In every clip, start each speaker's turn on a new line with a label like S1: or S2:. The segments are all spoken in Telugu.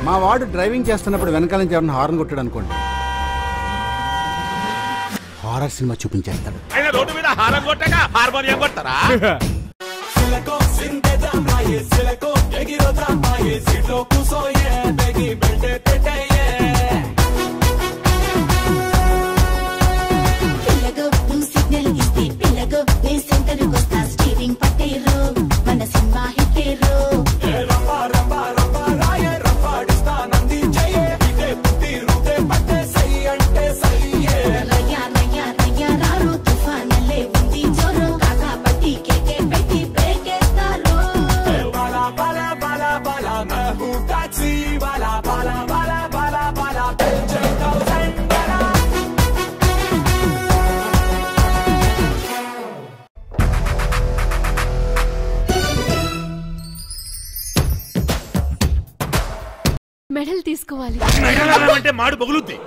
S1: మా వాడు డ్రైవింగ్ చేస్తున్నప్పుడు వెనకాల నుంచి ఎవరైనా హార్న్ కొట్టాడు అనుకోండి, హారర్ సినిమా చూపించేస్తాడు.
S2: రోడ్డు మీద హారన్ కొట్టగా హార్మోనియం కొడతారా?
S3: మెడల్ తీసుకోవాలి
S2: అంటే మాడు పగులుద్ది.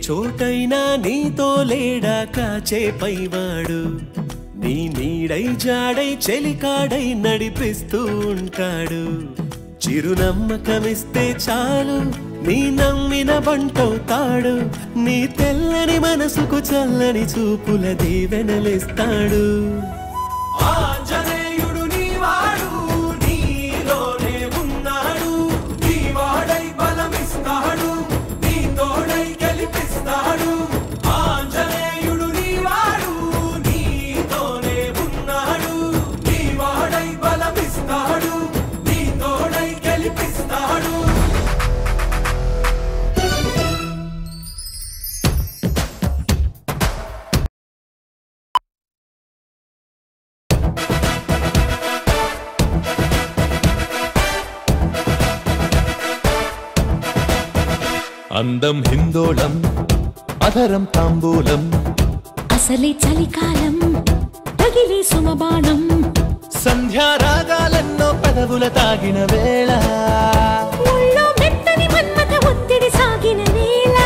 S4: చోటైనా నీతో లేడా కాచే పైవాడు, నీ నీడై జాడై చెలికాడై నడిపిస్తూ ఉంటాడు. చిరునమ్మకమిస్తే చాలు నీ నమ్మిన బంటవుతాడు, నీ తెల్లని మనసుకు చల్లని చూపుల దీవెనలిస్తాడు. ఆంజనేయుడు నీవాడు, నీలోనే ఉన్నాడు, నీ వాడై బలమిస్తాడు, నీ తోడై గెలిపిస్తాడు. ఆంజనేయుడు నీవాడు, నీతోనే ఉన్నాడు, నీ వాడై బలమిస్తాడు, నీ తోడై గెలిపిస్తాడు.
S5: అందం హిందోళం, అధరం తాంబూలం,
S3: అసలే చలికాలం తగిలే సుమబాణం,
S5: సంధ్యారాగాలెన్నో పెదవుల తాగిన వేళ,
S3: ఒళ్ళో మెత్తని మన్మథ ఒత్తిడి సాగిన వేళ.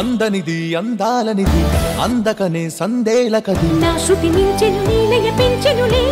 S5: అందనిది అందాలనిది అందకనే సందేలకది,
S3: నా శృతి మించెను నీలయ పెంచెనులే.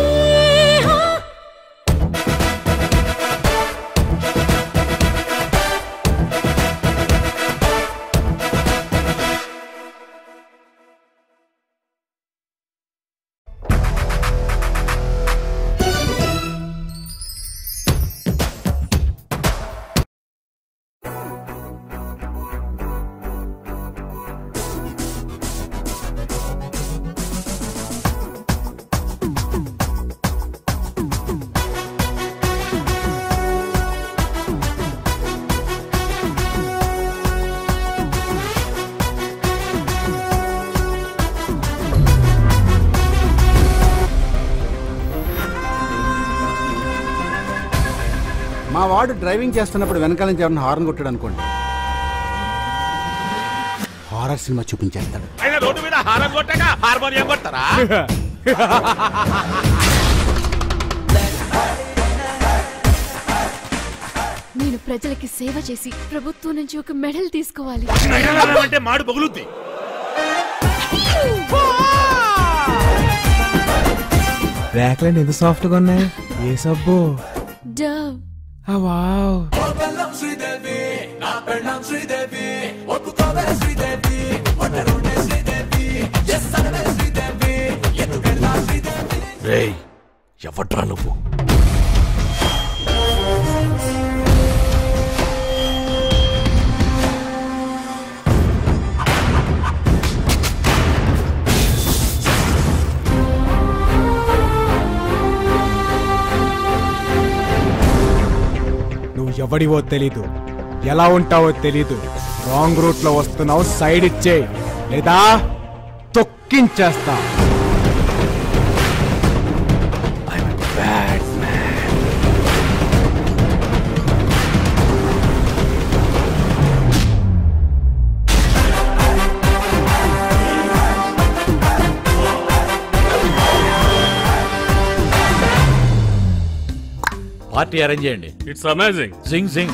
S1: మా వాడు డ్రైవింగ్ చేస్తున్నప్పుడు వెనకాల నుంచి ఎవరైనా హార్న్ కొట్టాడు అనుకోండి, హారర్ సినిమా చూపించేస్తాడు.
S2: ఆయన రోడ్డు మీద హారం కొట్టక హార్మోనియం కొడతారా?
S6: నేను ప్రజలకి సేవ చేసి ప్రభుత్వం నుంచి ఒక మెడల్ తీసుకోవాలి.
S2: అంటే మాడు పగులుద్ది.
S7: ర్యాక్లైన్ ఎంత సాఫ్ట్ గా ఉన్నాయి. ఏ సబ్బు?
S6: డవ్.
S7: వావ్.
S2: రేయ్, ఎవడ్రా నువ్వు?
S7: నువ్వు ఎవడివో తెలీదు, ఎలా ఉంటావో తెలీదు. రాంగ్ రూట్ లో వస్తున్నావు, సైడ్ ఇచ్చేయి లేదా తొక్కించేస్తా.
S2: పార్టీ అరేంజ్ చేయండి.
S8: It's amazing.
S2: జింగ్ జింగ్.